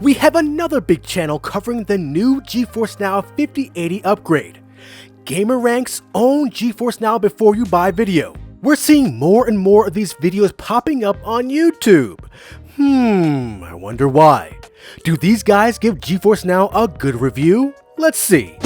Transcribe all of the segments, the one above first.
We have another big channel covering the new GeForce Now 5080 upgrade. Gameranx's own GeForce Now before you buy video. We're seeing more and more of these videos popping up on YouTube. I wonder why. Do these guys give GeForce Now a good review? Let's see.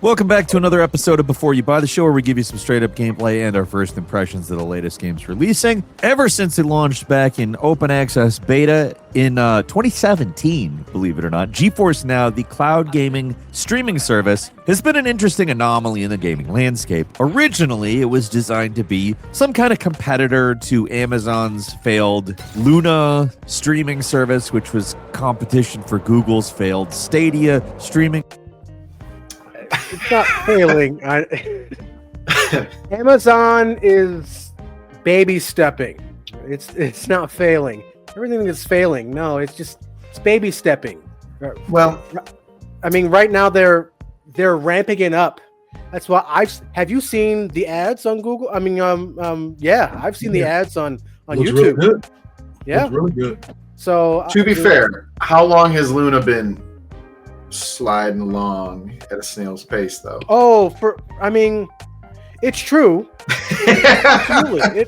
Welcome back to another episode of Before You Buy, the show where we give you some straight up gameplay and our first impressions of the latest games releasing. Ever since it launched back in open access beta in 2017, believe it or not, GeForce Now, the cloud gaming streaming service, has been an interesting anomaly in the gaming landscape. Originally, it was designed to be some kind of competitor to Amazon's failed Luna streaming service, which was competition for Google's failed Stadia streaming. It's not failing. Amazon is baby stepping. It's not failing. Everything is failing. No, it's baby stepping. Well, I mean, right now they're ramping it up. That's why have you seen the ads on Google? I mean, yeah, I've seen the ads on looks YouTube. Really good. Yeah, looks really good. So To be fair, how long has Luna been sliding along at a snail's pace, though? It's true. Absolutely.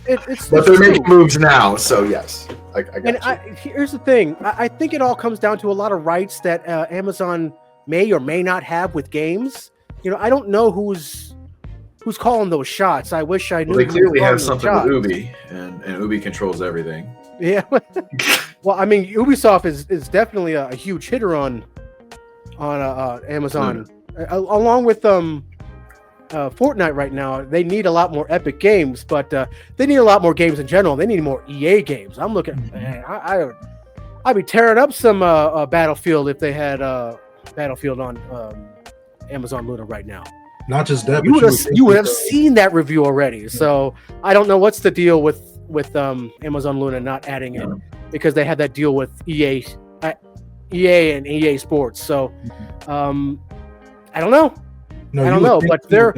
But they're making moves now, so yes. I got you. Here's the thing. I think it all comes down to a lot of rights that Amazon may or may not have with games. You know, I don't know who's calling those shots. I wish I knew. Well, they clearly have something with Ubi, and Ubi controls everything. Yeah. Well, I mean, Ubisoft is definitely a huge hitter on Amazon, along with Fortnite right now. They need a lot more Epic games, but they need a lot more games in general. They need more EA games. I'm looking, man, I'd be tearing up some Battlefield if they had Battlefield on Amazon Luna right now. Not just that, you would have seen that review already. So I don't know what's the deal with Amazon Luna not adding it, because they had that deal with EA and EA Sports. So I don't know. I don't know, but they're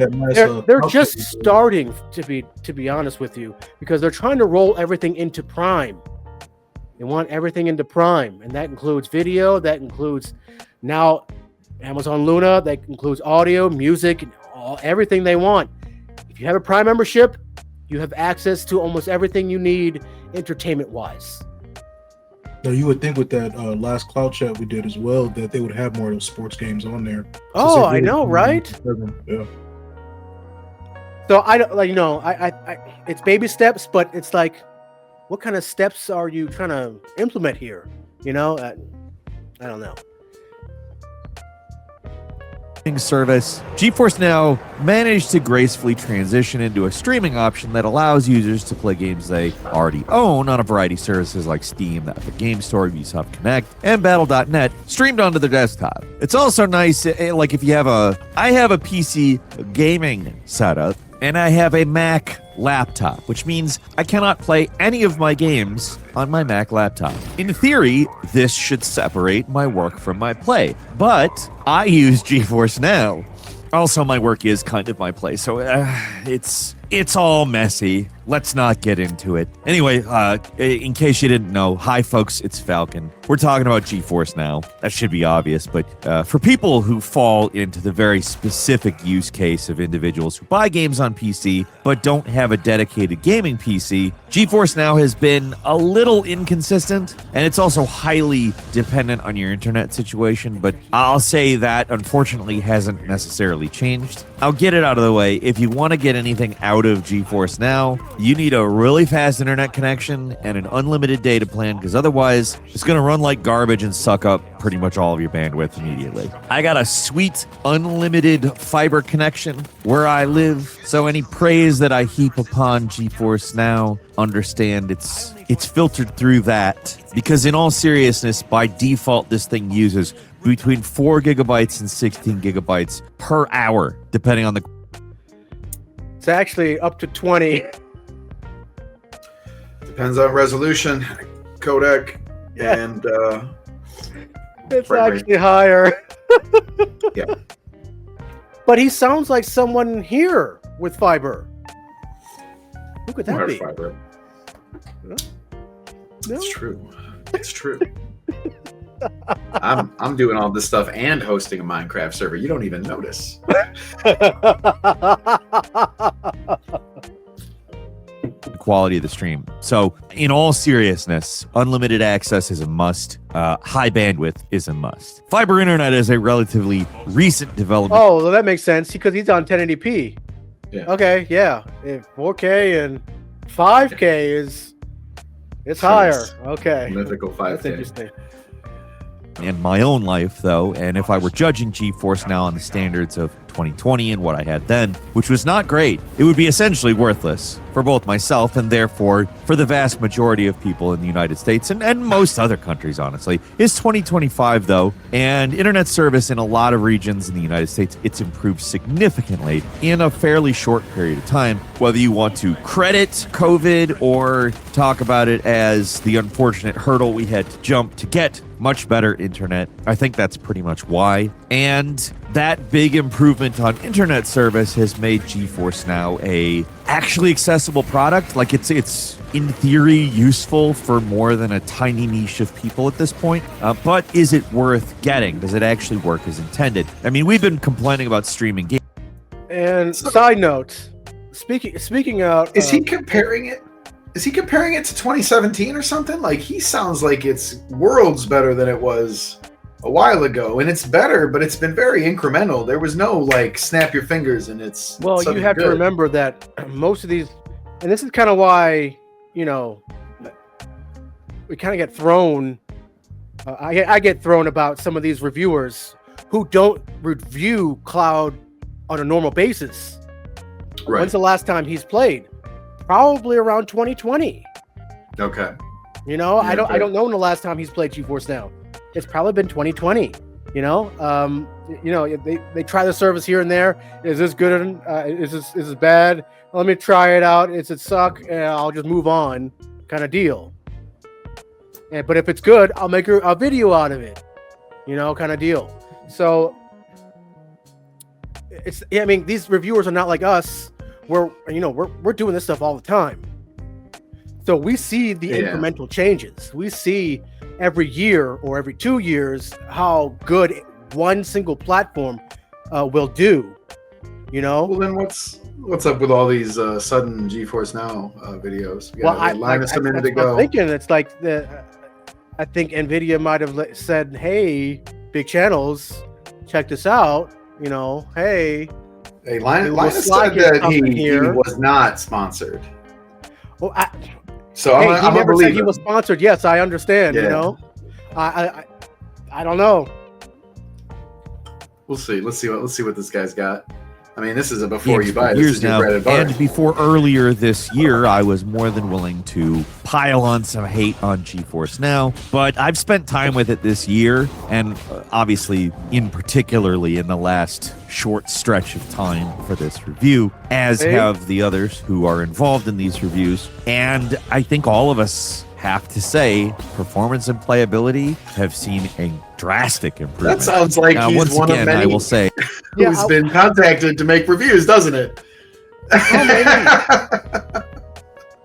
just starting to be honest with you, because they're trying to roll everything into Prime. They want everything into Prime, and that includes video, that includes now Amazon Luna, that includes audio, music, and everything they want. If you have a Prime membership, you have access to almost everything you need entertainment-wise. No, you would think with that last cloud chat we did as well that they would have more of those sports games on there. Oh, I know, right? Yeah. So I don't it's baby steps, but it's like, what kind of steps are you trying to implement here? You know, I don't know. Service, GeForce Now managed to gracefully transition into a streaming option that allows users to play games they already own on a variety of services like Steam, the Epic Game Store, Ubisoft Connect, and Battle.net streamed onto their desktop. It's also nice, like if you have I have a PC gaming setup, and I have a Mac laptop, which means I cannot play any of my games on my Mac laptop. In theory, this should separate my work from my play, but I use GeForce Now. Also, my work is kind of my play, so it's all messy. Let's not get into it. Anyway, in case you didn't know, hi folks, it's Falcon. We're talking about GeForce Now. That should be obvious, but for people who fall into the very specific use case of individuals who buy games on PC but don't have a dedicated gaming PC, GeForce Now has been a little inconsistent, and it's also highly dependent on your internet situation, but I'll say that unfortunately hasn't necessarily changed. I'll get it out of the way. If you want to get anything out of GeForce Now, you need a really fast internet connection and an unlimited data plan, because otherwise it's going to run like garbage and suck up pretty much all of your bandwidth immediately. I got a sweet unlimited fiber connection where I live, so any praise that I heap upon GeForce Now, understand it's filtered through that, because in all seriousness, by default this thing uses between 4 gigabytes and 16 gigabytes per hour, depending on the... It's actually up to 20. Depends on resolution, codec, and it's actually higher. Yeah. But he sounds like someone here with fiber. Who could that be? Fiber. No? That's true. It's true. I'm doing all this stuff and hosting a Minecraft server. You don't even notice. The quality of the stream. So, in all seriousness, unlimited access is a must. High bandwidth is a must. Fiber internet is a relatively recent development. Oh, well, that makes sense because he's on 1080p. Yeah. Okay, yeah. If 4K and 5K it's higher. Okay. Mythical That's 5K. interesting. In my own life, though, and if I were judging GeForce Now on the standards of 2020 and what I had then, which was not great, it would be essentially worthless for both myself and therefore for the vast majority of people in the United States and most other countries, honestly. It's 2025, though, and internet service in a lot of regions in the United States, it's improved significantly in a fairly short period of time. Whether you want to credit COVID or talk about it as the unfortunate hurdle we had to jump to get much better internet, I think that's pretty much why. And that big improvement on internet service has made GeForce Now a actually accessible product. Like it's in theory useful for more than a tiny niche of people at this point. But is it worth getting? Does it actually work as intended? I mean, we've been complaining about streaming games. And side note, speaking out, Is he comparing it? Is he comparing it to 2017 or something? Like, he sounds like it's worlds better than it was a while ago, and it's better, but it's been very incremental. There was no like snap your fingers and it's well, you have to remember that most of these, and this is kind of why, you know, we kind of get thrown. I get thrown about some of these reviewers who don't review cloud on a normal basis. Right. When's the last time he's played? Probably around 2020. Okay. You know, Yeah, I don't know when the last time he's played GeForce Now. It's probably been 2020. You know, they try the service here and there. Is this good? Is this bad? Let me try it out. Is it suck? I'll just move on, kind of deal. But if it's good, I'll make a video out of it. You know, kind of deal. So I mean, these reviewers are not like us. We're doing this stuff all the time. So we see the incremental changes. We see every year or every 2 years how good one single platform will do. You know. Well, then what's up with all these sudden GeForce Now videos? Well, Linus a minute ago. I'm thinking it's like I think NVIDIA might have said, "Hey, big channels, check this out." You know, hey. Hey, Linus said that he was not sponsored. Well, so I'm he never a said believer. he was sponsored. Yes, I understand. Yeah. You know, I don't know. We'll see. Let's see what this guy's got. I mean, this is a before you buy. This Years is your now, bread and butter. and before earlier this year, I was more than willing to pile on some hate on GeForce Now, but I've spent time with it this year, and obviously, particularly in the last short stretch of time for this review, as have the others who are involved in these reviews, and I think all of us have to say performance and playability have seen a drastic improvement. That sounds like now, he's once one again, of many I will say who's been contacted to make reviews, doesn't it? How many?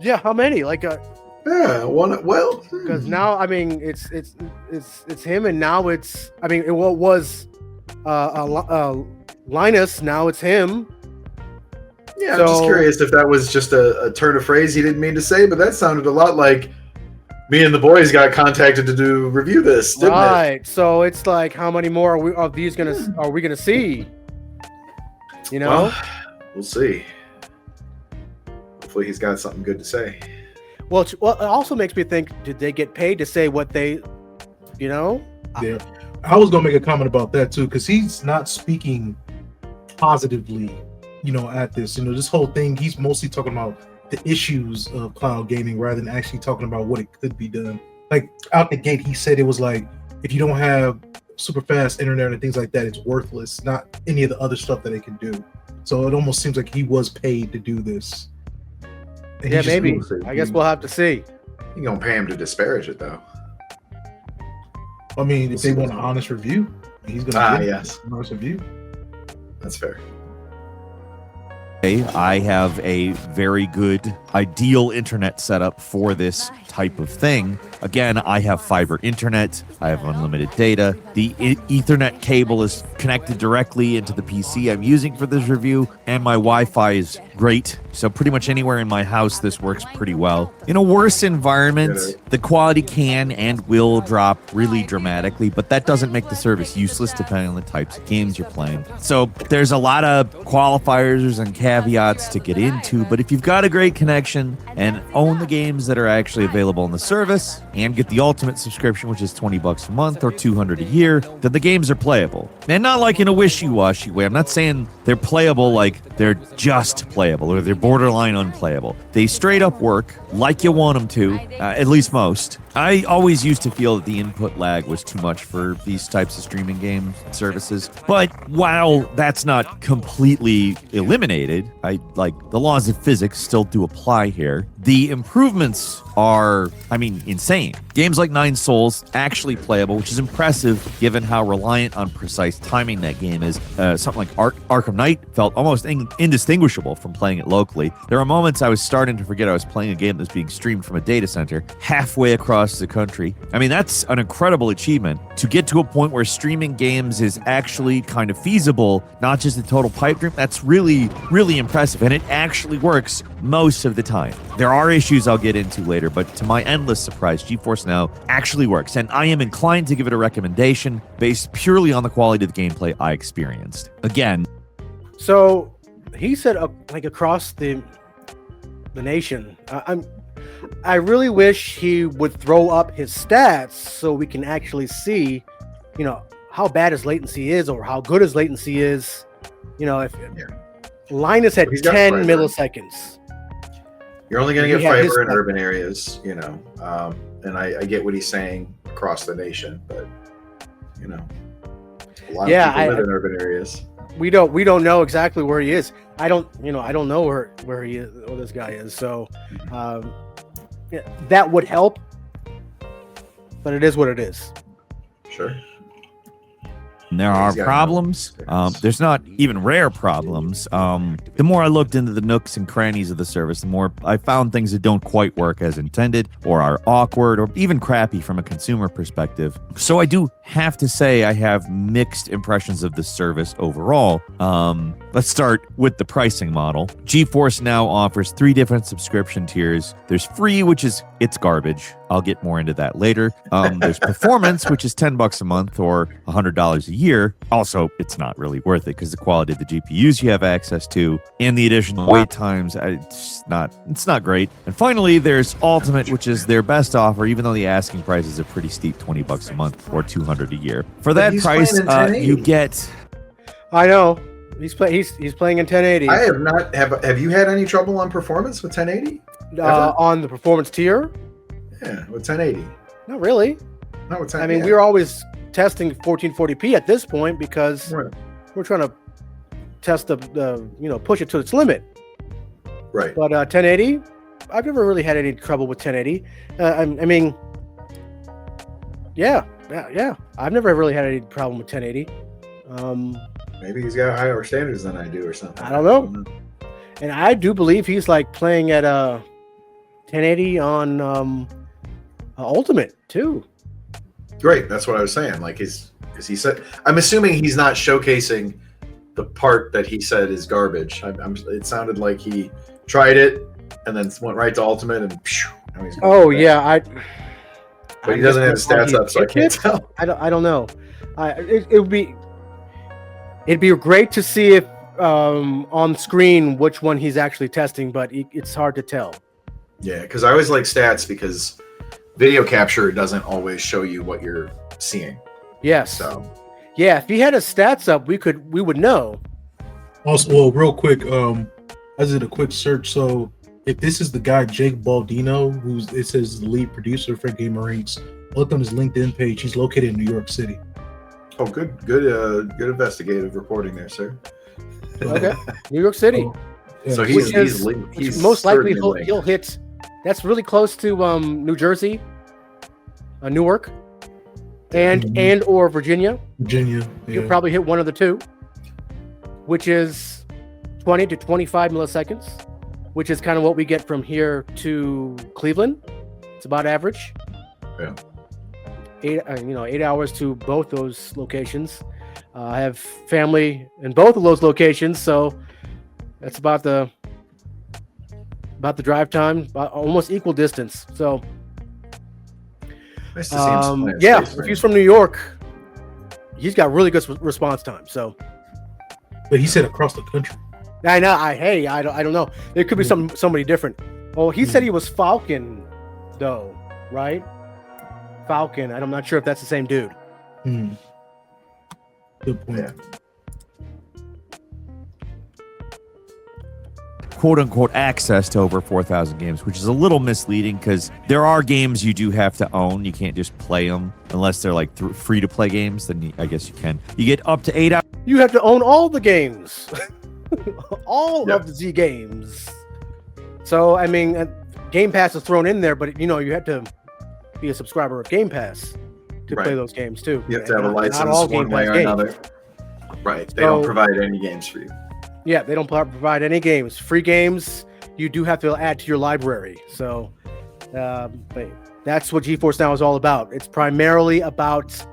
Yeah, how many? Like one. Well, because now I mean it's him, and now it's it was Linus. Now it's him. yeah. I'm just curious if that was just a turn of phrase he didn't mean to say, but that sounded a lot like me and the boys got contacted to review this, didn't it? Right. So it's like, how many more are we gonna see? You know. Well, we'll see. Hopefully, he's got something good to say. Well, it also makes me think: did they get paid to say what they, you know? Yeah, I was gonna make a comment about that too, because he's not speaking positively, at this. This whole thing, he's mostly talking about the issues of cloud gaming rather than actually talking about what it could be done. Like out the gate, he said it was like, if you don't have super fast internet and things like that, it's worthless, not any of the other stuff that it can do. So it almost seems like he was paid to do this. And Yeah, maybe. I guess we'll have to see. You're gonna pay him to disparage it, though. I mean, if they want an honest review, he's gonna get an honest review. That's fair. I have a very good ideal internet setup for this type of thing. Again, I have fiber internet. I have unlimited data. The Ethernet cable is connected directly into the PC I'm using for this review, and my Wi-Fi is great. So pretty much anywhere in my house, this works pretty well. In a worse environment, the quality can and will drop really dramatically, but that doesn't make the service useless depending on the types of games you're playing. So there's a lot of qualifiers and caveats to get into, but if you've got a great connection and own the games that are actually available on the service and get the ultimate subscription, which is $20 a month or $200 a year, then the games are playable. And not like in a wishy-washy way. I'm not saying they're playable like they're just playable or they're borderline unplayable. They straight up work like you want them to, at least most. I always used to feel that the input lag was too much for these types of streaming game services. But while that's not completely eliminated, the laws of physics still do apply here. The improvements are, insane. Games like Nine Souls actually playable, which is impressive given how reliant on precise timing that game is. Something like Arkham Knight felt almost indistinguishable from playing it locally. There are moments I was starting to forget I was playing a game that's being streamed from a data center halfway across the country. That's an incredible achievement. To get to a point where streaming games is actually kind of feasible, not just a total pipe dream, that's really, really impressive. And it actually works most of the time. There are issues I'll get into later, but to my endless surprise, GeForce Now actually works. And I am inclined to give it a recommendation based purely on the quality of the gameplay I experienced. Again. So he said across the nation. I really wish he would throw up his stats so we can actually see, how bad his latency is or how good his latency is. If Linus had 10 milliseconds. You're only going to get fiber in urban areas, and I get what he's saying across the nation, but a lot of people live in urban areas. We don't know exactly where he is. I don't know where he is, or this guy is. So that would help, but it is what it is. Sure. There are problems. There's not even rare problems. The more I looked into the nooks and crannies of the service, the more I found things that don't quite work as intended or are awkward or even crappy from a consumer perspective. So I do have to say I have mixed impressions of the service overall. Let's start with the pricing model. GeForce Now offers 3 different subscription tiers. There's free, which is it's garbage. I'll get more into that later. There's performance, which is $10 a month or $100 a year. Also, it's not really worth it because the quality of the GPUs you have access to and the additional wait times, it's not great. And finally, there's Ultimate, which is their best offer, even though the asking price is a pretty steep $20 a month or $200 a year. For that price, you get. I know. He's playing in 1080. I have not. Have you had any trouble on performance with 1080? On the performance tier? Yeah, with 1080. Not really. Not with 1080. We're always testing 1440p at this point because we're trying to test the push it to its limit. Right. But 1080, I've never really had any trouble with 1080. Yeah. I've never really had any problem with 1080. Maybe he's got higher standards than I do or something. I don't know. And I do believe he's playing at 1080 on Ultimate too. Great, that's what I was saying. Because he said, I'm assuming he's not showcasing the part that he said is garbage. It sounded like he tried it and then went right to Ultimate and. Now he's but he doesn't have his stats up, so I can't tell. I don't know. It'd be great to see if on screen which one he's actually testing, but it's hard to tell. Yeah, because I always like stats because video capture doesn't always show you what you're seeing. Yes. So. Yeah, if he had his stats up, we would know. Also, real quick, I did a quick search. So if this is the guy Jake Baldino, it says the lead producer for Gameranx, look on his LinkedIn page. He's located in New York City. Oh, good investigative reporting there, sir. Okay, New York City. So he's most likely he'll hit. That's really close to New Jersey, Newark, and or Virginia. Yeah. You'll probably hit one of the two, which is 20 to 25 milliseconds. which is kind of what we get from here to Cleveland. It's about average. Yeah. 8 hours to both those locations. I have family in both of those locations, so that's about the drive time, about almost equal distance. So, Nice to see him play in yeah, Space if he's Race. from New York, he's got really good response time. So, But he said across the country. I know. I don't know. There could be somebody different. Well, he said he was Falcon, though, right? Falcon. I'm not sure if that's the same dude. Good point. Yeah. quote unquote access to over 4,000 games, which is a little misleading because there are games you do have to own. You can't just play them unless they're like free to play games. Then I guess you can. You get up to 8 hours. You have to own all the games, all of the Z games. So I mean, Game Pass is thrown in there, but you have to be a subscriber of Game Pass to play those games too. You have to have a license one way or another. Right. They don't provide any games for you. Yeah, they don't provide any games. Free games, you do have to add to your library. So but that's what GeForce Now is all about. It's primarily about,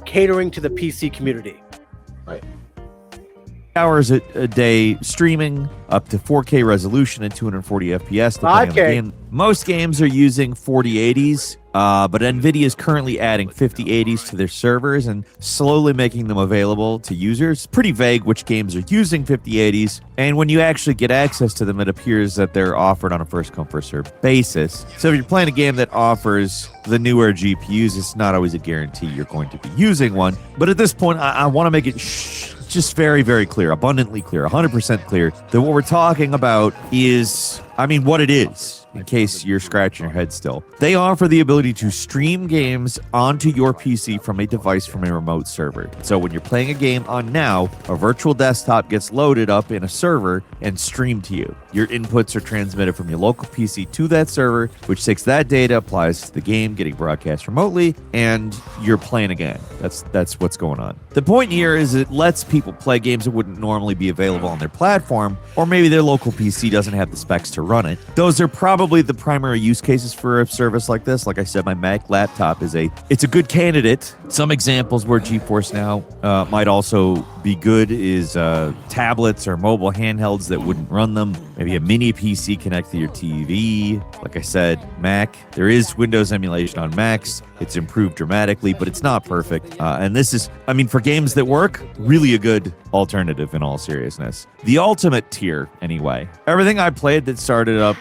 catering to the PC community. Right. Hours a day streaming up to 4K resolution and 240 FPS depending on the game. Most games are using 4080s, but NVIDIA is currently adding 5080s to their servers and slowly making them available to users. It's pretty vague which games are using 5080s, and when you actually get access to them, it appears that they're offered on a first-come, first-served basis. So if you're playing a game that offers the newer GPUs, it's not always a guarantee you're going to be using one. But at this point, I want to make it just very, very clear, abundantly clear, 100% clear that what we're talking about is, what it is, in case you're scratching your head still. They offer the ability to stream games onto your PC from a device from a remote server. So when you're playing a game on Now, a virtual desktop gets loaded up in a server and streamed to you. Your inputs are transmitted from your local PC to that server, which takes that data, applies to the game, getting broadcast remotely, and you're playing a game. That's what's going on. The point here is it lets people play games that wouldn't normally be available on their platform, or maybe their local PC doesn't have the specs to run it. Those are probably the primary use cases for a service like this. Like I said, my Mac laptop it's a good candidate. Some examples where GeForce Now might also be good is tablets or mobile handhelds that wouldn't run them. Maybe a mini PC connected to your TV. Like I said, Mac. There is Windows emulation on Macs. It's improved dramatically, but it's not perfect. And this is, for games that work, really a good alternative in all seriousness. The ultimate tier, anyway. Everything I played that started up,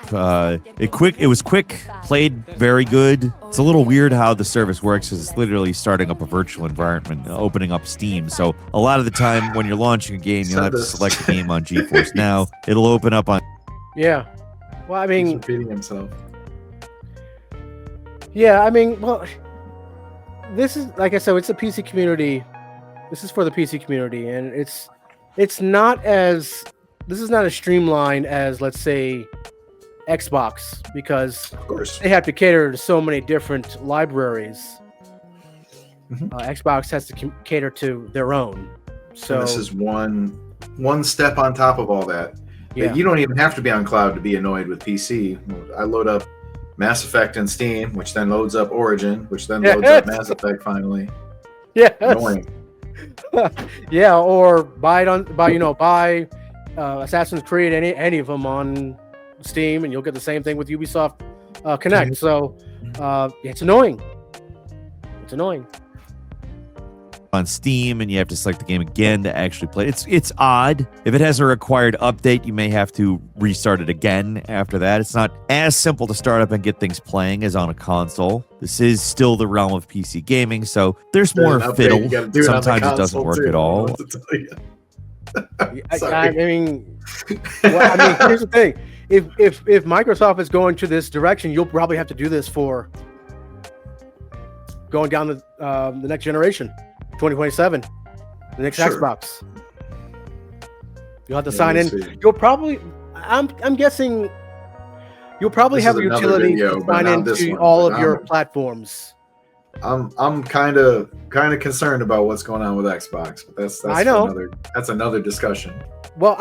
it was quick, played very good. It's a little weird how the service works because it's literally starting up a virtual environment, opening up Steam. So a lot of the time when you're launching a game, you'll have to select a game on GeForce Now. It'll open up on... Yeah. Well, He's repeating himself. Yeah, this is, like I said, it's a PC community. This is for the PC community, and it's not as, this is not as streamlined as, let's say, Xbox, because Of course. they have to cater to so many different libraries. Xbox has to cater to their own. So And this is one step on top of all that. Yeah. You don't even have to be on cloud to be annoyed with PC. I load up Mass Effect in Steam, which then loads up Origin, which then loads up Mass Effect finally. Yeah. Annoying. Yeah, or buy Assassin's Creed, any of them on Steam, and you'll get the same thing with Ubisoft Connect. So it's annoying. It's annoying. On Steam, and you have to select the game again to actually play. It's odd. If it has a required update, you may have to restart it again after that. It's not as simple to start up and get things playing as on a console. This is still the realm of PC gaming, so there's more fiddle. Sometimes it doesn't work at all. Here's the thing. If Microsoft is going to this direction, you'll probably have to do this for going down the next generation. 2027, the next Xbox. You'll have to sign in. See. You'll probably, I'm guessing, you'll probably have a utility to sign into all of your platforms. I'm kind of concerned about what's going on with Xbox, but that's I know. that's another discussion. Well,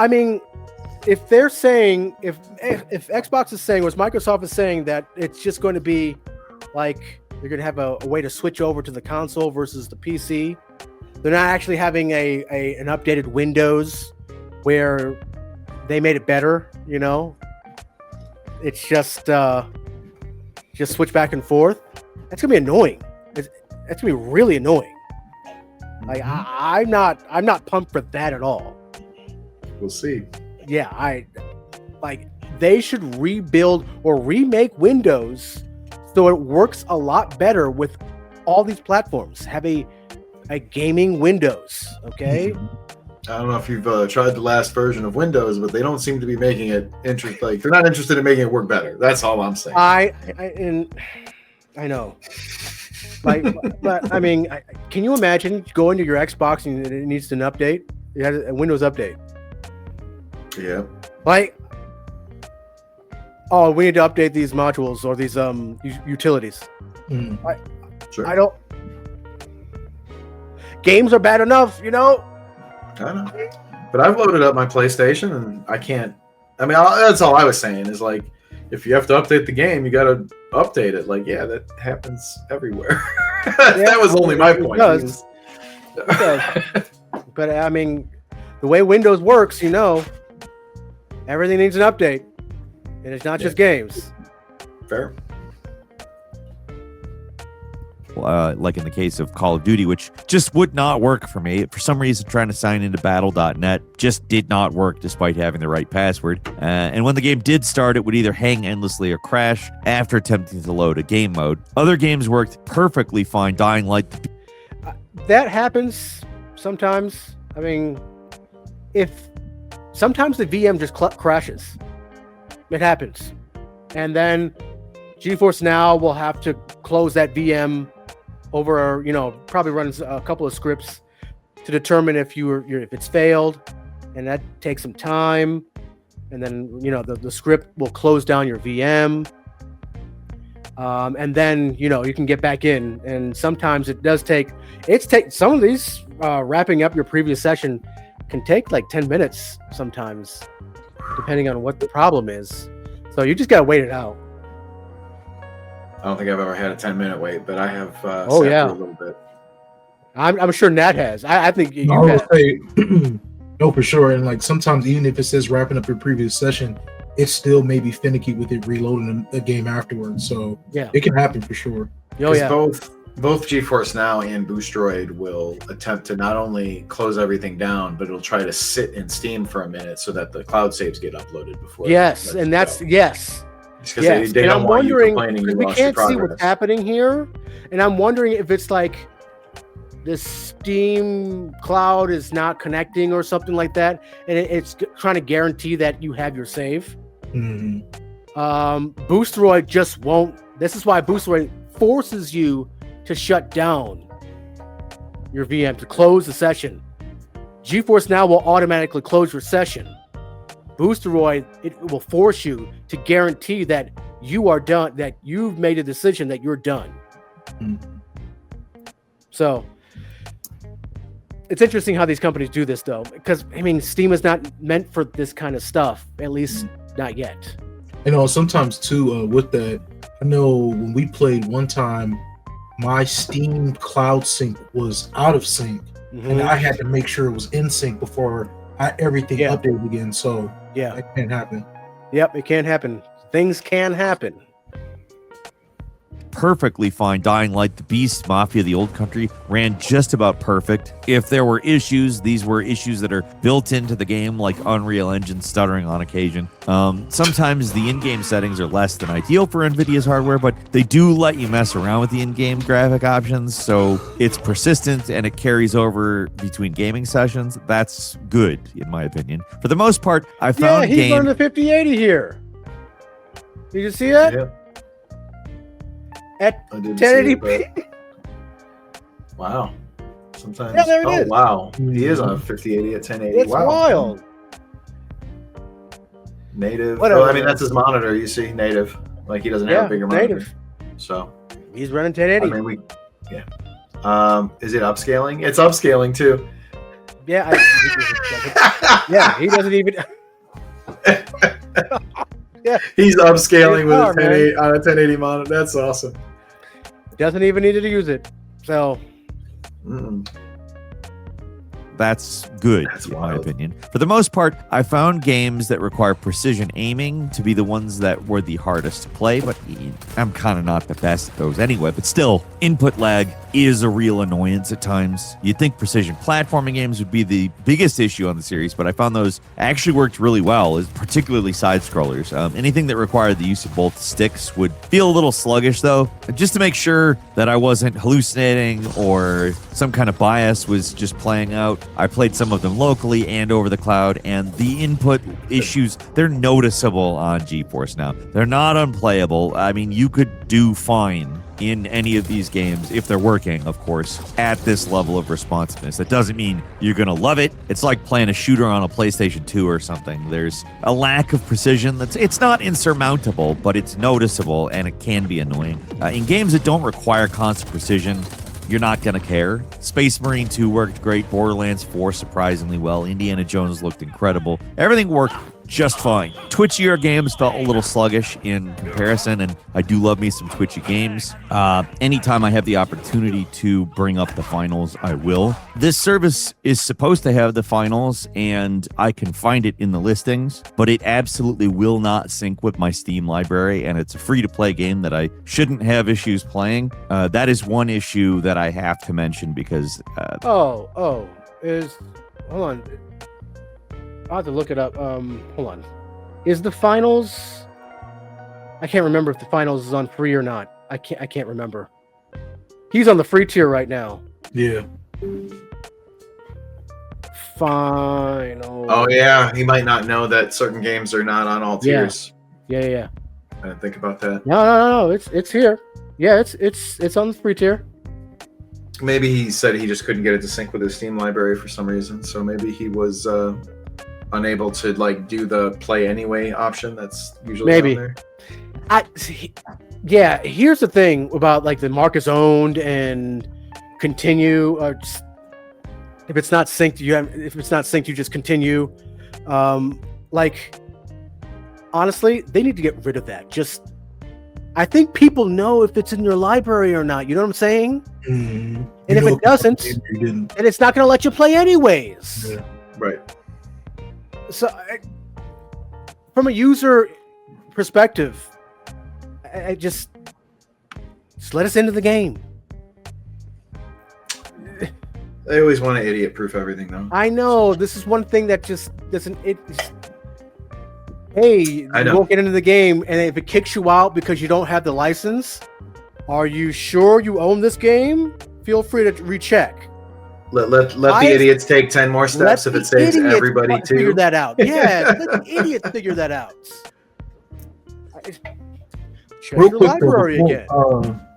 if they're saying if Xbox is saying, or Microsoft is saying that it's just going to be like you're going to have a way to switch over to the console versus the PC, they're not actually having an updated Windows where they made it better. You know, it's just switch back and forth. That's gonna be annoying. That's gonna be really annoying. Like I'm not pumped for that at all. We'll see. Yeah, they should rebuild or remake Windows so it works a lot better with all these platforms. Have a gaming Windows, okay? I don't know if you've tried the last version of Windows, but they don't seem to be making it interesting. Like they're not interested in making it work better. That's all I'm saying. I know. But I mean, can you imagine going to your Xbox and it needs an update? It has a Windows update. Yeah. Like, oh, we need to update these modules or these utilities. Sure. I don't. Games are bad enough, you know. I know. But I've loaded up my PlayStation and I can't. I mean, that's all I was saying is like, if you have to update the game, you got to update it. Like, yeah, that happens everywhere. That was only my point. It does. But I mean, the way Windows works, you know, everything needs an update, and it's not just games. Fair. Like in the case of Call of Duty, which just would not work for me. For some reason, trying to sign into battle.net just did not work despite having the right password. And when the game did start, it would either hang endlessly or crash after attempting to load a game mode. Other games worked perfectly fine. Dying Light. That happens sometimes. I mean, sometimes the VM just crashes. It happens. And then GeForce Now will have to close that VM over, probably runs a couple of scripts to determine if it's failed, and that takes some time. And then the script will close down your VM, and then you can get back in. And sometimes it does take some of these wrapping up your previous session can take like 10 minutes sometimes, depending on what the problem is. So you just gotta wait it out. I don't think I've ever had a 10-minute wait, but I have sat Oh, yeah. through a little bit. I'm sure Nat has. I think you I would have. say no, for sure. And like sometimes even if it says wrapping up your previous session, it still may be finicky with it reloading a game afterwards. So Yeah. it can happen for sure. Oh yeah. Both GeForce Now and Boostroid will attempt to not only close everything down, but it'll try to sit in Steam for a minute so that the cloud saves get uploaded before. Yes, and that's yes. Because Yes, they and don't I'm want you wondering complaining because you we lost your can't see progress. what's happening here, and I'm wondering if it's like the Steam cloud is not connecting or something like that, and it's trying to guarantee that you have your save. Boostroid just won't. This is why Boostroid forces you to shut down your VM to close the session. GeForce Now will automatically close your session. Boostroid, it will force you to guarantee that you are done, that you've made a decision that you're done. So it's interesting how these companies do this, though, because I mean, Steam is not meant for this kind of stuff, at least not yet. Sometimes too, with that, I know when we played one time, my Steam cloud sync was out of sync, and I had to make sure it was in sync before everything updated again. So yeah, that can't happen. Yep, it can happen. Things can happen. Perfectly fine. Dying Light, the Beast, Mafia, the Old Country ran just about perfect. If there were issues, these were issues that are built into the game, like Unreal Engine stuttering on occasion. Sometimes the in-game settings are less than ideal for NVIDIA's hardware, but they do let you mess around with the in-game graphic options, so it's persistent and it carries over between gaming sessions. That's good, in my opinion. For the most part, I found he's running the 5080 here. Did you see that? Yeah. At I didn't see it, 1080p. Wow. Sometimes. Yeah, there it is. Wow. He is on a 5080 at 1080. It's wow. wild. Native. Whatever. Well, I mean, that's his monitor. You see, native. Like he doesn't have a bigger monitor. native. So. He's running 1080. I mean, is it upscaling? It's upscaling too. Yeah. Yeah. He doesn't even. Yeah. He's upscaling with Are, a 1080 on a 1080 monitor. That's awesome. Doesn't even need to use it. So That's good, That's in my wild. opinion. For the most part, I found games that require precision aiming to be the ones that were the hardest to play, but I'm kind of not the best at those anyway. But still, input lag is a real annoyance at times. You'd think precision platforming games would be the biggest issue on the series, but I found those actually worked really well, particularly side-scrollers. Anything that required the use of both sticks would feel a little sluggish, though. Just to make sure that I wasn't hallucinating or some kind of bias was just playing out, I played some of them locally and over the cloud, and the input issues, they're noticeable on GeForce Now. They're not unplayable. I mean, you could do fine in any of these games if they're working, of course, at this level of responsiveness. That doesn't mean you're going to love it. It's like playing a shooter on a PlayStation 2 or something. There's a lack of precision it's not insurmountable, but it's noticeable, and it can be annoying. In games that don't require constant precision, you're not going to care. Space Marine 2 worked great. Borderlands 4 surprisingly well. Indiana Jones looked incredible. Everything worked just fine. Twitchier games felt a little sluggish in comparison, and I do love me some twitchy games. Anytime I have the opportunity to bring up the finals, I will. This service is supposed to have the finals, and I can find it in the listings, but it absolutely will not sync with my Steam library, and it's a free-to-play game that I shouldn't have issues playing. That is one issue that I have to mention because... hold on. I'll have to look it up. Hold on. Is the finals? I can't remember if the finals is on free or not. I can't remember. He's on the free tier right now. Yeah. Final. Oh yeah, he might not know that certain games are not on all tiers. Yeah. I didn't think about that. No. It's here. Yeah, it's on the free tier. Maybe he said he just couldn't get it to sync with his Steam library for some reason. So maybe he was unable to like do the play anyway option that's usually Maybe. on there. Here's the thing about like the Marcus owned and continue. If it's not synced, you just continue. Honestly, they need to get rid of that. I think people know if it's in your library or not. You know what I'm saying? Mm-hmm. And if it doesn't, then it's not going to let you play anyways. Yeah. Right. So, from a user perspective, I just let us into the game. They always want to idiot-proof everything, though. I know this is one thing that just doesn't. Hey, you won't get into the game, and if it kicks you out because you don't have the license, are you sure you own this game? Feel free to recheck. Let the idiots take 10 more steps if it saves everybody too. Figure that out. Yeah, let the idiots figure that out. Check Real your quick, library again.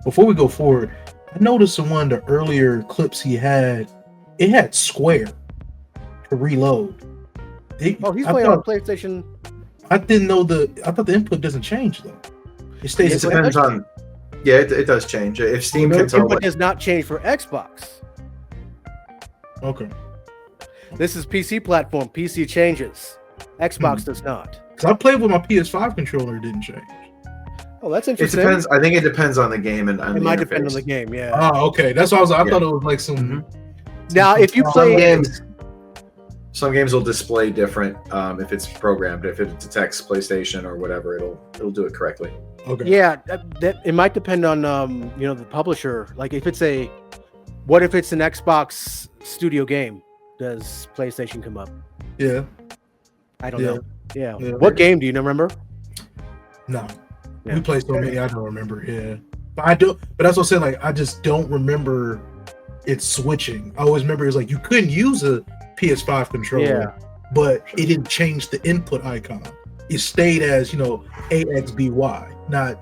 Before we go forward, I noticed in one of the earlier clips he had, it had Square to reload. He's playing on PlayStation. I didn't know I thought the input doesn't change though. It stays. It depends on. Yeah, it does change. If Steam can tell. Input does not change for Xbox. Okay. This is PC platform. PC changes. Xbox does not. Because I played with my PS5 controller, it didn't change. Oh, that's It interesting. depends. I think it depends on the game and on It the might interface. depend on the game. Yeah. Oh, okay. That's what I thought it was like some. Now, if you play Some games will display different if it's programmed. If it detects PlayStation or whatever, it'll do it correctly. Okay. Yeah, that it might depend on the publisher. Like if it's an Xbox studio game, does PlayStation come up? Yeah. I don't know. Yeah. Yeah. What game do you remember? No. Yeah. We played so many, I don't remember. Yeah. But I do. But that's what I'm saying. Like I just don't remember it switching. I always remember it was like you couldn't use a PS5 controller, but it didn't change the input icon. It stayed as AXBY, not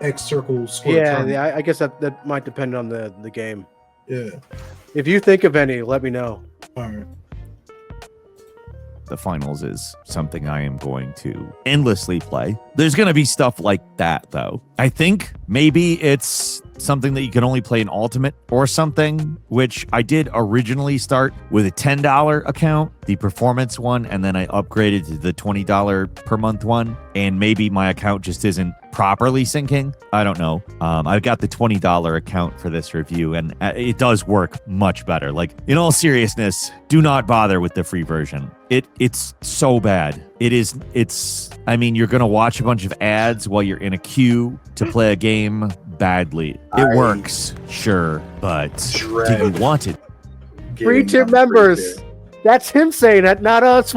X circle square. Yeah, I guess that might depend on the game. Yeah. If you think of any, let me know. All right. The finals is something I am going to endlessly play. There's going to be stuff like that, though. I think maybe it's something that you can only play in Ultimate or something, which I did originally start with a $10 account, the performance one, and then I upgraded to the $20 per month one. And maybe my account just isn't properly syncing. I don't know. I've got the $20 account for this review, and it does work much better. Like, in all seriousness, do not bother with the free version. It's so bad. I mean, you're going to watch a bunch of ads while you're in a queue to play a game badly. It works, sure, but do you want it? Free tier members. That's him saying that, not us.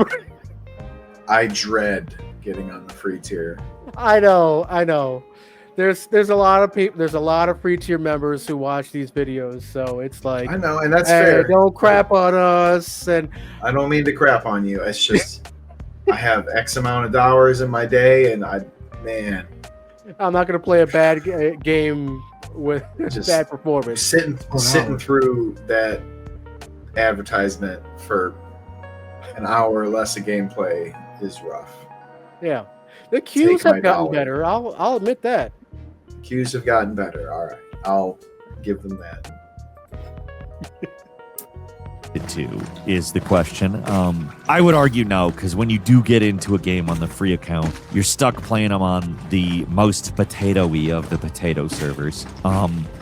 I dread getting on the free tier. I know. There's a lot of people. There's a lot of free tier members who watch these videos, so it's like, I know, and that's hey, fair. Don't crap on us. And I don't mean to crap on you. It's just I have X amount of hours in my day, and man, I'm not gonna play a bad game with Just bad performance. sitting through that advertisement for an hour or less of gameplay is rough. Yeah, the queues Take my have gotten dollar. better. I'll admit that. Queues have gotten better. All right, I'll give them that. To is the question. I would argue no, because when you do get into a game on the free account, you're stuck playing them on the most potato-y of the potato servers.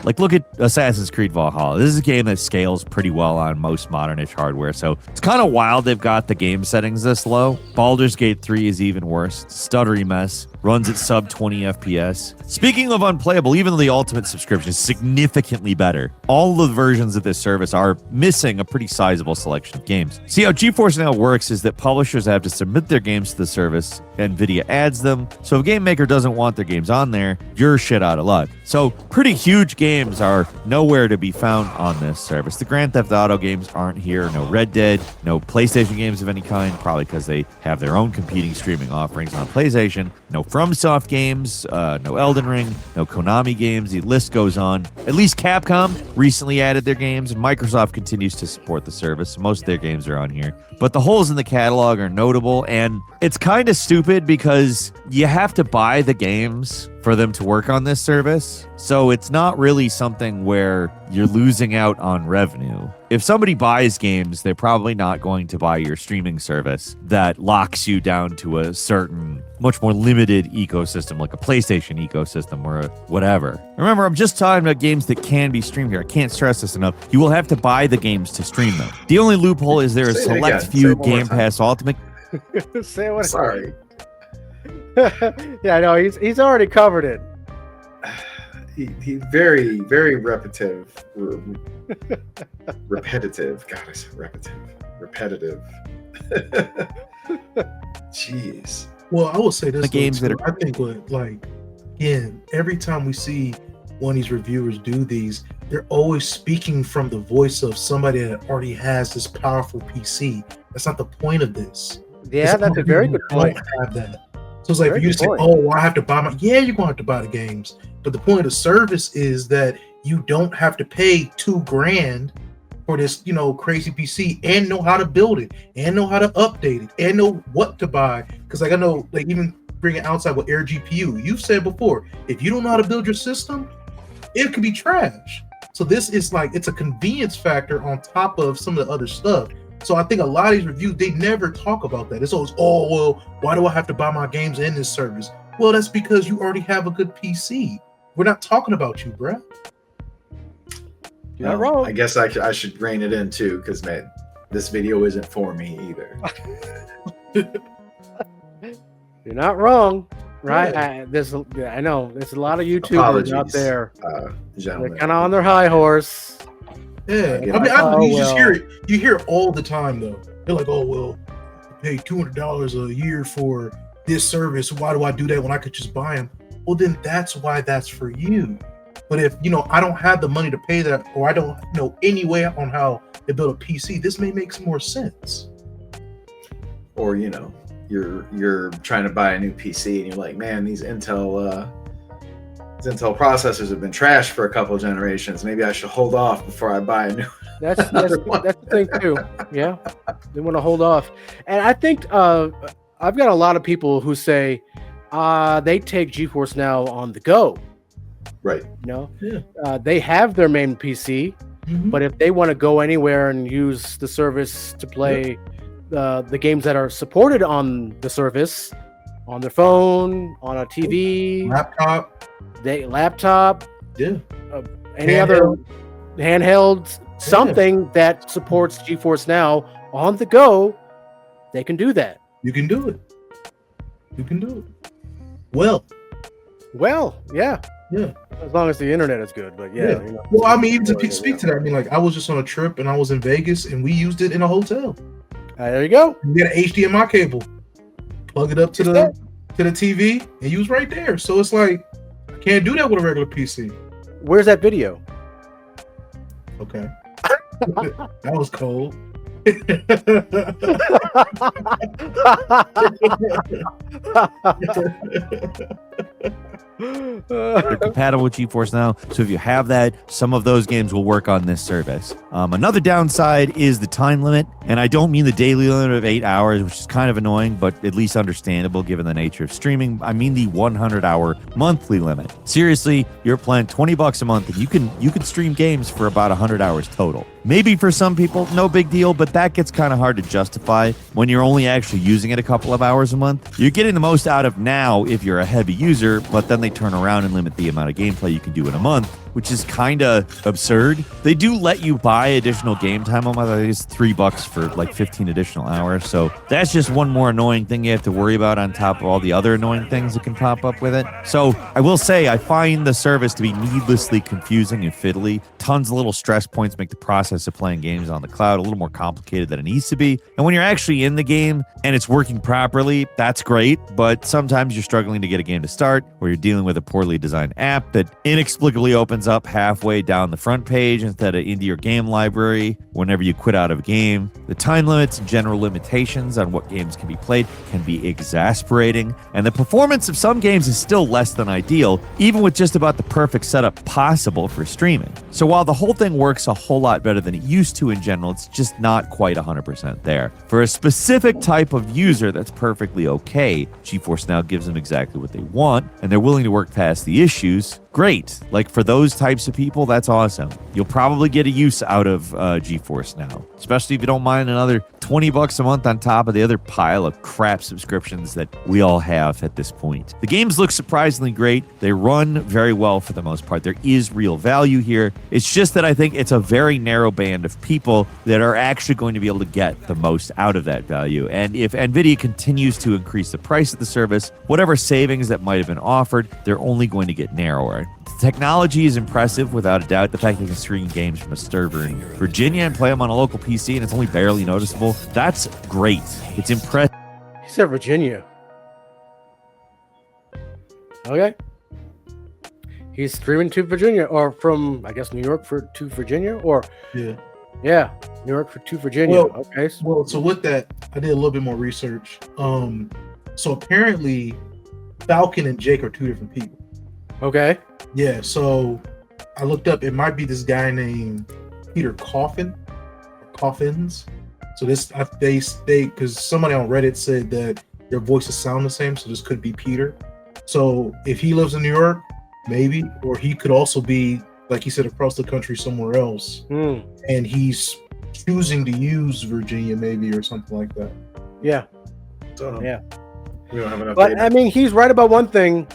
Like, look at Assassin's Creed Valhalla. This is a game that scales pretty well on most modern-ish hardware, so it's kind of wild they've got the game settings this low. Baldur's Gate 3 is even worse. Stuttery mess. Runs at sub 20 FPS. Speaking of unplayable, even the Ultimate subscription is significantly better. All the versions of this service are missing a pretty sizable selection of games. See, how GeForce Now works is that publishers have to submit their games to the service, NVIDIA adds them, so if a game maker doesn't want their games on there, you're shit out of luck. So pretty huge games are nowhere to be found on this service. The Grand Theft Auto games aren't here, no Red Dead, no PlayStation games of any kind, probably because they have their own competing streaming offerings on PlayStation, no FromSoft games, no Elden Ring, no Konami games, the list goes on. At least Capcom recently added their games, and Microsoft continues to support the service. Most of their games are on here. But the holes in the catalog are notable, and it's kind of stupid because you have to buy the games for them to work on this service. So it's not really something where you're losing out on revenue. If somebody buys games, they're probably not going to buy your streaming service that locks you down to a certain, much more limited ecosystem, like a PlayStation ecosystem or a whatever. Remember, I'm just talking about games that can be streamed here. I can't stress this enough. You will have to buy the games to stream them. The only loophole is there are Say it select again. Say few it one more Game time. Pass Ultimate. Say what? Sorry. Yeah, no, he's already covered it. He very, very repetitive. Repetitive. God, I said repetitive. Jeez. Well, I will say this. The games that I think, again, every time we see one of these reviewers do these, they're always speaking from the voice of somebody that already has this powerful PC. That's not the point of this. Yeah, It's that's a very good don't point. have that. So it's like, Very if you good say, point. "Oh, well, I have to buy my," yeah, you're gonna have to buy the games. But the point of the service is that you don't have to pay $2,000 for this, crazy PC, and know how to build it, and know how to update it, and know what to buy. Because I know, even bringing outside with Air GPU, you've said before, if you don't know how to build your system, it could be trash. So this is it's a convenience factor on top of some of the other stuff. So I think a lot of these reviews, they never talk about that. It's always, oh, well, why do I have to buy my games in this service? Well, that's because you already have a good PC. We're not talking about you, bruh. You're not wrong. I guess I should rein it in too, because man, this video isn't for me either. You're not wrong, right? Yeah. I know there's a lot of YouTubers Apologies, out there. They're Gentlemen. kind of on their high horse. Yeah, Yeah. you just hear it. You hear it all the time, though. They're like, "Oh well, I pay $200 a year for this service. Why do I do that when I could just buy them?" Well, then that's why that's for you. But if I don't have the money to pay that, or I don't know any way on how to build a PC, this may make some more sense. Or you're trying to buy a new PC and you're like, man, these Intel processors have been trashed for a couple of generations. Maybe I should hold off before I buy a new. That's the thing too. Yeah, they want to hold off, and I think I've got a lot of people who say they take GeForce Now on the go. Right. You know, Yeah. they have their main PC, Mhm. but if they want to go anywhere and use the service to play the games that are supported on the service, on their phone, on a TV, Laptop. laptop, Yeah. any Handheld. other handheld, something that supports GeForce Now on the go, they can do that. You can do it. You can do it. Well, Yeah. yeah. As long as the internet is good, but yeah. You know, Well, I mean, even to speak to that, I mean, like, I was just on a trip and I was in Vegas and we used it in a hotel. there you go. You get an HDMI cable, plug it up to the TV, and you was right there. So it's like, I can't do that with a regular PC. Where's that video? Okay. That was cold. They're compatible with GeForce Now, so if you have that, some of those games will work on this service. Another downside is the time limit, and I don't mean the daily limit of 8 hours, which is kind of annoying, but at least understandable given the nature of streaming. I mean the 100-hour monthly limit. Seriously, you're playing $20 a month, and you can stream games for about 100 hours total. Maybe for some people, no big deal, but that gets kind of hard to justify when you're only actually using it a couple of hours a month. You're getting the most out of now if you're a heavy user, but then they turn around and limit the amount of gameplay you can do in a month, which is kind of absurd. They do let you buy additional game time a month. I think it's $3 for like 15 additional hours. So that's just one more annoying thing you have to worry about on top of all the other annoying things that can pop up with it. So I will say I find the service to be needlessly confusing and fiddly. Tons of little stress points make the process of playing games on the cloud a little more complicated than it needs to be. And when you're actually in the game and it's working properly, that's great. But sometimes you're struggling to get a game to start, or you're dealing with a poorly designed app that inexplicably opens up halfway down the front page instead of into your game library whenever you quit out of a game. The time limits and general limitations on what games can be played can be exasperating, and the performance of some games is still less than ideal, even with just about the perfect setup possible for streaming. So while the whole thing works a whole lot better than it used to in general, it's just not quite 100% there. For a specific type of user that's perfectly okay, GeForce Now gives them exactly what they want, and they're willing to work past the issues. Great. Like, for those types of people, that's awesome. You'll probably get a use out of GeForce Now, especially if you don't mind another $20 a month on top of the other pile of crap subscriptions that we all have at this point. The games look surprisingly great. They run very well for the most part. There is real value here. It's just that I think it's a very narrow band of people that are actually going to be able to get the most out of that value. And if NVIDIA continues to increase the price of the service, whatever savings that might have been offered, they're only going to get narrower. The technology is impressive, without a doubt. The fact they can stream games from a server in Virginia and play them on a local PC and it's only barely noticeable, that's great. It's impressive. He said Virginia. Okay. He's streaming to Virginia, or from, I guess, New York to Virginia, or Yeah. New York to Virginia. Well, okay. Well, so with that, I did a little bit more research. So apparently, Falcon and Jake are two different people. Okay. Yeah. So I looked up. It might be this guy named Peter Coffins. So this they because somebody on Reddit said that their voices sound the same. So this could be Peter. So if he lives in New York, maybe, or he could also be, like he said, across the country somewhere else, and he's choosing to use Virginia, maybe, or something like that. Yeah. Yeah. We don't have enough But data. I mean, he's right about one thing: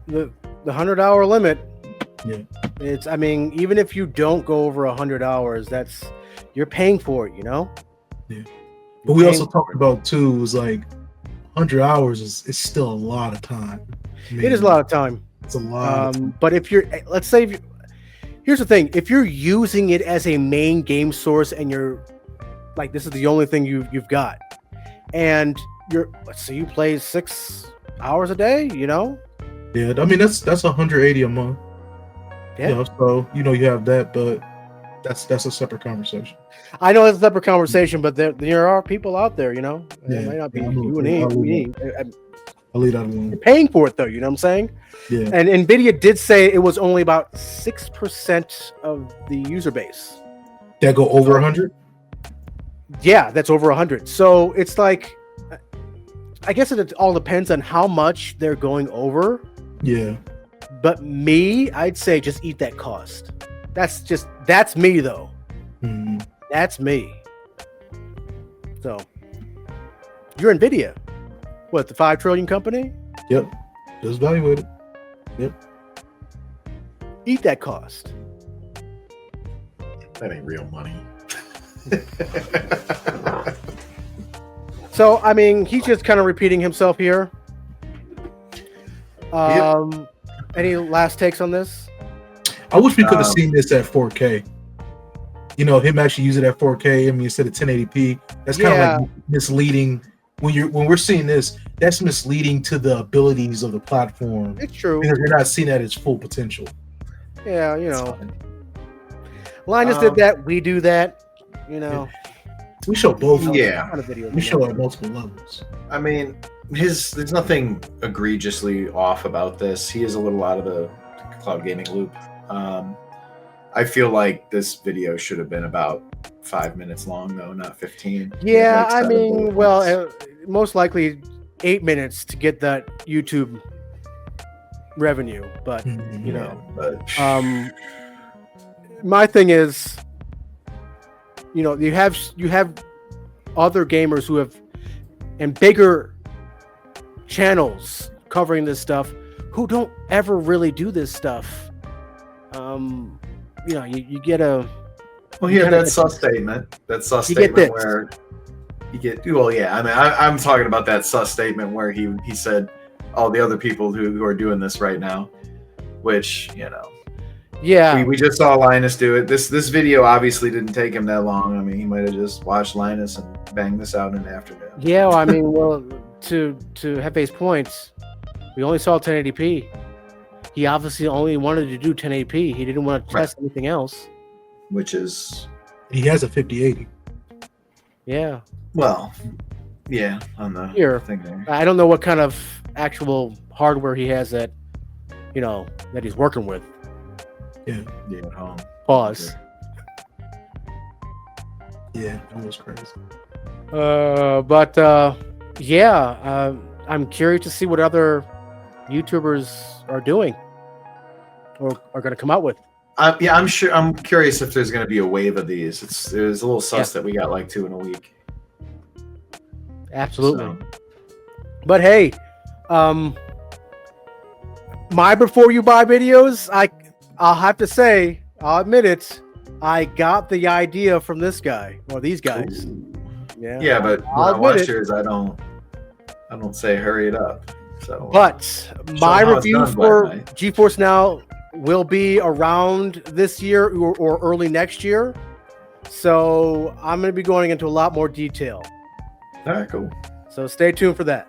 the 100-hour limit. Yeah. It's. I mean, even if you don't go over 100 hours, you're paying for it. You know. Yeah. But we also talked about too was like 100 hours is still a lot of time. I mean, It is a lot of time. It's a lot. But if you're, let's say, here's the thing: if you're using it as a main game source, and you're like, this is the only thing you've got, and let's say you play 6 hours a day, you know. Yeah, I mean that's 180 a month. Yeah. You know, so you have that, but that's a separate conversation. I know it's a separate conversation, but there are people out there, you know. Yeah. It might not be Yeah, you and me. I'll leave that alone. You're paying for it though, you know what I'm saying? Yeah. And Nvidia did say it was only about 6% of the user base. That go over 100? Yeah, that's over 100. So it's like, I guess it all depends on how much they're going over. Yeah. But me, I'd say just eat that cost. That's me though. Mhm. That's me. So you're Nvidia. What, the 5 trillion company? Yep. Just evaluate it. Yep. Eat that cost. That ain't real money. So I mean, he's just kind of repeating himself here. Any last takes on this? I wish we could have seen this at 4K. You know, him actually use it at 4K. I mean, instead of 1080p. That's kind of like misleading. When we're seeing this, that's misleading to the abilities of the platform. It's true. Because you're not seeing that at its full potential. Yeah, you know. Linus did that. We do that. You know. We show both. Yeah. Kind of videos We show at multiple levels. I mean, there's nothing egregiously off about this. He is a little out of the cloud gaming loop. I feel like this video should have been about 5 minutes long, though, not 15. Yeah, Like I 7 mean, bullet well, points. most likely 8 minutes to get that YouTube revenue, but you know, but my thing is, you know, you have other gamers who have and bigger channels covering this stuff who don't ever really do this stuff. You know, you get a well, yeah, that sus statement. That sus statement where you get. Well, yeah, I mean, I'm talking about that sus statement where he said, "All the other people who are doing this right now," which, you know. Yeah, we just saw Linus do it. This video obviously didn't take him that long. I mean, he might have just watched Linus and banged this out in an afternoon. Yeah, well, I mean, well, to Hefe's points, we only saw 1080p. He obviously only wanted to do 1080p. He didn't want to test anything else. Which is, he has a 5080. Yeah. Well, yeah, on the Here, thing there. I don't know what kind of actual hardware he has that, you know, that he's working with. Yeah. Yeah, at home. Pause. Yeah, that was crazy. Yeah, I'm curious to see what other YouTubers are doing or are going to come out with. Yeah, I'm sure. I'm curious if there's going to be a wave of these. There's a little sus that we got like 2 in a week. Absolutely. So. But hey, my before you buy videos, I'll have to say, I'll admit it, I got the idea from this guy or these guys. Yeah. Yeah, but when I watch yours, I don't say hurry it up. So, but my review for GeForce Now will be around this year or early next year. So I'm going to be going into a lot more detail. All right, cool. So stay tuned for that.